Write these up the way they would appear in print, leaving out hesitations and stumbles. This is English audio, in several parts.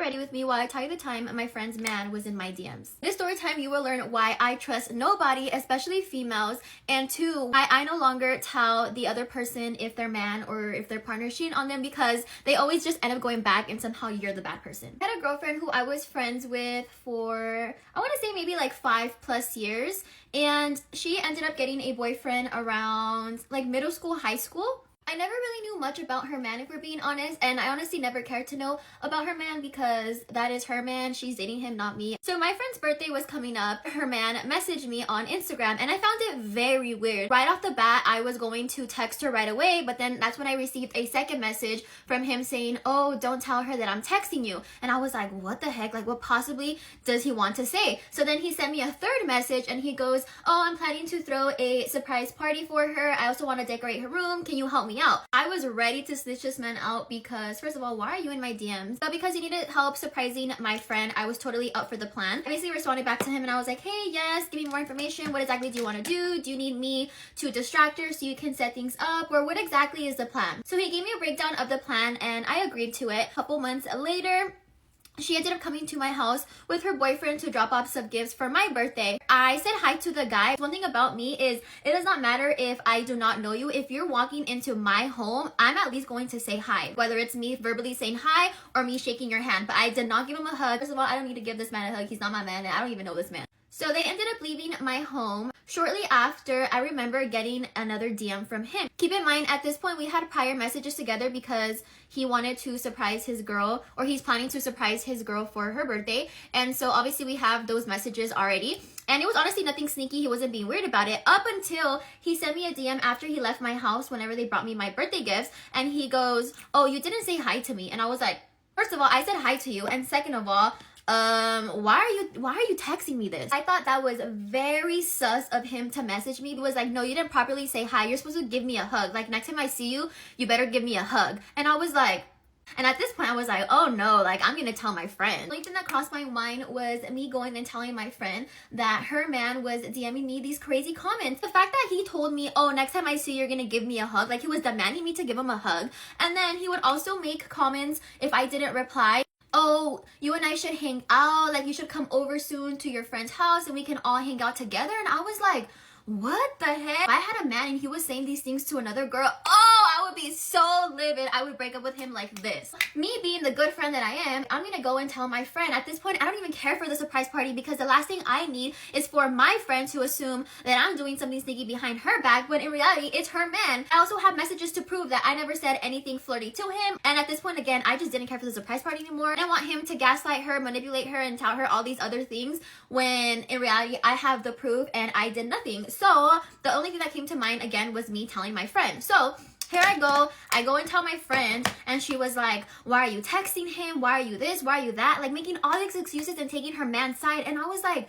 ready with me while I tell you the time my friend's man was in my DMs. This story time, you will learn why I trust nobody, especially females, and 2, why I no longer tell the other person if their man or if their partner is cheating on them, because they always just end up going back and somehow you're the bad person. I had a girlfriend who I was friends with for, I want to say maybe like 5+ years, and she ended up getting a boyfriend around like middle school, high school. I never really knew much about her man, if we're being honest, and I honestly never cared to know about her man because that is her man. She's dating him, not me. So my friend's birthday was coming up. Her man messaged me on Instagram, and I found it very weird. Right off the bat, I was going to text her right away, but then that's when I received a second message from him saying, "Oh, don't tell her that I'm texting you." And I was like, what the heck? Like, what possibly does he want to say? So then he sent me a third message, and he goes, "Oh, I'm planning to throw a surprise party for her. I also want to decorate her room. Can you help me out?" I was ready to snitch this man out because, first of all, why are you in my DMs? But because he needed help surprising my friend, I was totally up for the plan. I basically responded back to him and I was like, "Hey, yes, give me more information. What exactly do you want to do? Do you need me to distract her so you can set things up? Or what exactly is the plan?" So he gave me a breakdown of the plan and I agreed to it. A couple months later, she ended up coming to my house with her boyfriend to drop off some gifts for my birthday. I said hi to the guy. One thing about me is it does not matter if I do not know you. If you're walking into my home, I'm at least going to say hi. Whether it's me verbally saying hi or me shaking your hand. But I did not give him a hug. First of all, I don't need to give this man a hug. He's not my man and I don't even know this man. So they ended up leaving my home. Shortly after, I remember getting another DM from him. Keep in mind, at this point, we had prior messages together because he wanted to surprise his girl, or he's planning to surprise his girl for her birthday. And so obviously we have those messages already. And it was honestly nothing sneaky. He wasn't being weird about it up until he sent me a DM after he left my house whenever they brought me my birthday gifts. And he goes, "Oh, you didn't say hi to me." And I was like, first of all, I said hi to you. And second of all, why are you texting me this? I thought that was very sus of him to message me. He was like, "No, you didn't properly say hi. You're supposed to give me a hug. Like, next time I see you, you better give me a hug." And I was like, and at this point I was like, oh no, like I'm gonna tell my friend. The only thing that crossed my mind was me going and telling my friend that her man was DMing me these crazy comments. The fact that he told me, "Oh, next time I see you, you're gonna give me a hug," like he was demanding me to give him a hug. And then he would also make comments if I didn't reply. "Oh, you and I should hang out, like you should come over soon to your friend's house and we can all hang out together." And I was like, what the heck? If I had a man and he was saying these things to another girl, oh, I would be so livid. I would break up with him like this. Me being the good friend that I am, I'm gonna go and tell my friend. At this point, I don't even care for the surprise party because the last thing I need is for my friend to assume that I'm doing something sneaky behind her back when in reality, it's her man. I also have messages to prove that I never said anything flirty to him. And at this point, again, I just didn't care for the surprise party anymore. I want him to gaslight her, manipulate her, and tell her all these other things when in reality, I have the proof and I did nothing. So the only thing that came to mind again was me telling my friend. So here I go and tell my friend, and she was like, "Why are you texting him? Why are you this? Why are you that?" Like making all these excuses and taking her man's side. And I was like,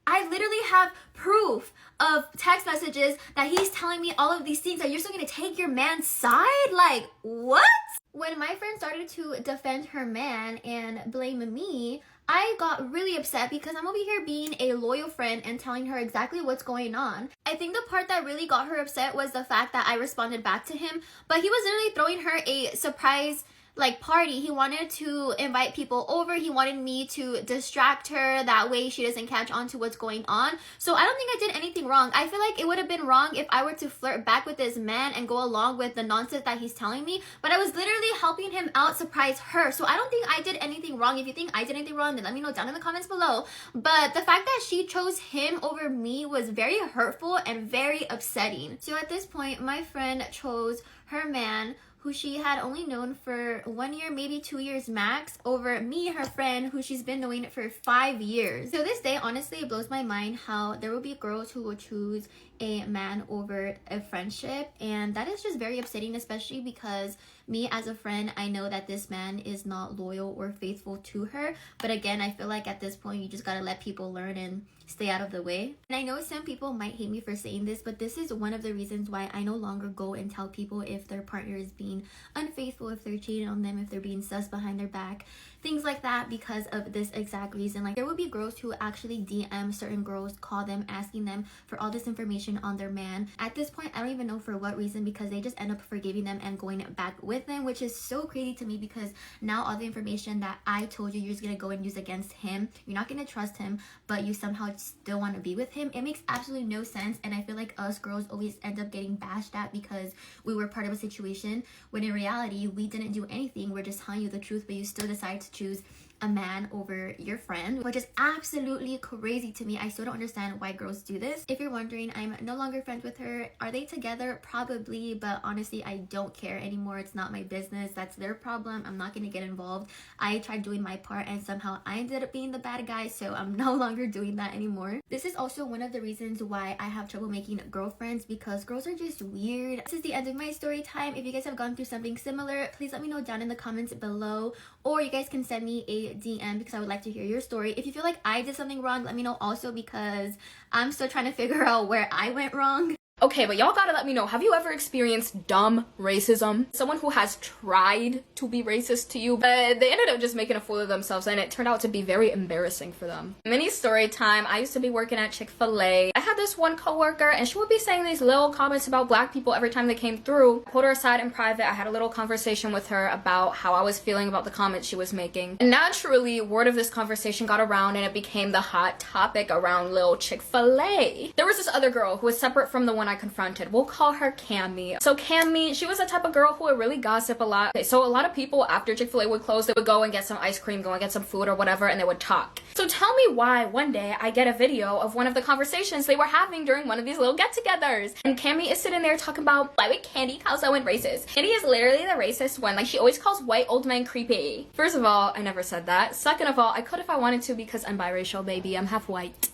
I literally have proof of text messages that he's telling me all of these things, that you're still gonna take your man's side? Like, what? When my friend started to defend her man and blame me, I got really upset because I'm over here being a loyal friend and telling her exactly what's going on. I think the part that really got her upset was the fact that I responded back to him, but he was literally throwing her a surprise like party. He wanted to invite people over. He wanted me to distract her. That way she doesn't catch on to what's going on. So I don't think I did anything wrong. I feel like it would have been wrong if I were to flirt back with this man and go along with the nonsense that he's telling me. But I was literally helping him out surprise her. So I don't think I did anything wrong. If you think I did anything wrong, then let me know down in the comments below. But the fact that she chose him over me was very hurtful and very upsetting. So at this point, my friend chose her man, who she had only known for 1 year, maybe 2 years max, over me, her friend, who she's been knowing for 5 years. So this day, honestly, it blows my mind how there will be girls who will choose a man over a friendship, and that is just very upsetting, especially because me as a friend, I know that this man is not loyal or faithful to her. But again, I feel like at this point, you just gotta let people learn and stay out of the way. And I know some people might hate me for saying this, but this is one of the reasons why I no longer go and tell people if their partner is being unfaithful, if they're cheating on them, if they're being sus behind their back. things like that, because of this exact reason. Like, there will be girls who actually DM certain girls, call them, asking them for all this information on their man. At this point, I don't even know for what reason, because they just end up forgiving them and going back with them, which is so crazy to me, because now all the information that I told you, you're just gonna go and use against him. You're not gonna trust him, but you somehow still want to be with him. It makes absolutely no sense. And I feel like us girls always end up getting bashed at because we were part of a situation, when in reality we didn't do anything. We're just telling you the truth, but you still decide to choose a man over your friend, which is absolutely crazy to me. I still don't understand why girls do this. If you're wondering, I'm no longer friends with her. Are they together? Probably, but honestly, I don't care anymore. It's not my business. That's their problem. I'm not gonna get involved. I tried doing my part and somehow I ended up being the bad guy, so I'm no longer doing that anymore. This is also one of the reasons why I have trouble making girlfriends, because girls are just weird. This is the end of my story time. If you guys have gone through something similar, please let me know down in the comments below, or you guys can send me a DM, because I would like to hear your story. If you feel like I did something wrong, let me know also, because I'm still trying to figure out where I went wrong. Okay, but y'all gotta let me know, have you ever experienced dumb racism? Someone who has tried to be racist to you, but they ended up just making a fool of themselves, and it turned out to be very embarrassing for them. Mini story time. I used to be working at Chick-fil-A. I had this one coworker, and she would be saying these little comments about black people every time they came through. I pulled her aside in private. I had a little conversation with her about how I was feeling about the comments she was making. And naturally, word of this conversation got around, and it became the hot topic around little Chick-fil-A. There was this other girl who was separate from the one I confronted. We'll call her Cammy. So Cammy, she was the type of girl who would really gossip a lot. Okay, so a lot of people after Chick-fil-A would close, they would go and get some ice cream, go and get some food or whatever, and they would talk. So tell me why one day I get a video of one of the conversations they were having during one of these little get-togethers. And Cammy is sitting there talking about, why would Candy call someone racist? Candy is literally the racist one. Like, she always calls white old men creepy. First of all, I never said that. Second of all, I could if I wanted to, because I'm biracial, baby. I'm half white.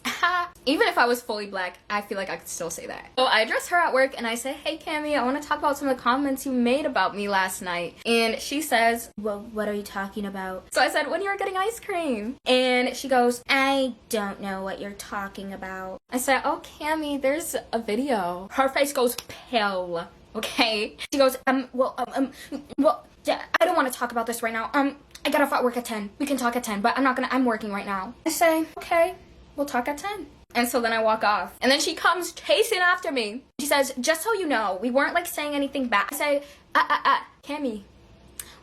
Even if I was fully black, I feel like I could still say that. So I address her at work and I say, hey Cammy, I want to talk about some of the comments you made about me last night. And she says, well, what are you talking about? So I said, when you were getting ice cream. And she goes, I don't know what you're talking about. I said, oh Cammy, there's a video. Her face goes pale. Okay. She goes, well, I don't want to talk about this right now. I got off at work at 10. We can talk at 10, but I'm working right now. I say, okay. We'll talk at 10. And so then I walk off. And then she comes chasing after me. She says, just so you know, we weren't like saying anything back. I say, Cammy,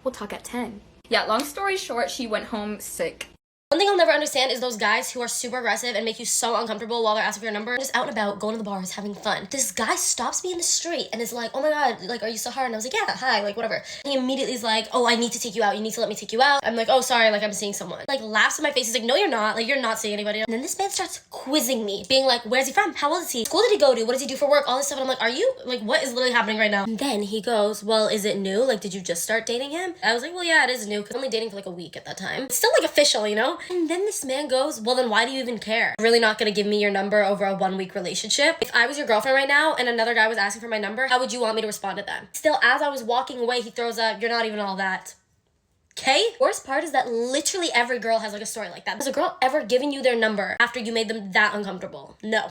we'll talk at 10. Yeah, long story short, she went home sick. One thing I'll never understand is those guys who are super aggressive and make you so uncomfortable while they're asking for your number. Just out and about, going to the bars, having fun. This guy stops me in the street and is like, oh my god, like, are you still hard? And I was like, yeah, hi, like, whatever. And he immediately is like, oh, I need to take you out. You need to let me take you out. I'm like, oh, sorry, like, I'm seeing someone. Like, laughs in my face. He's like, no, you're not. Like, you're not seeing anybody. And then this man starts quizzing me, being like, where's he from? How old is he? School did he go to? What does he do for work? All this stuff. And I'm like, are you, like, what is literally happening right now? And then he goes, well, is it new? Like, did you just start dating him? I was like, well, yeah, it is new, because I'm only dating for like a week at that time. It's still like official, you know? And then this man goes, well, then why do you even care? You're really not gonna give me your number over a 1-week relationship? If I was your girlfriend right now and another guy was asking for my number, how would you want me to respond to them? Still, as I was walking away, he throws up, you're not even all that. Okay? Worst part is that literally every girl has like a story like that. Has a girl ever given you their number after you made them that uncomfortable? No.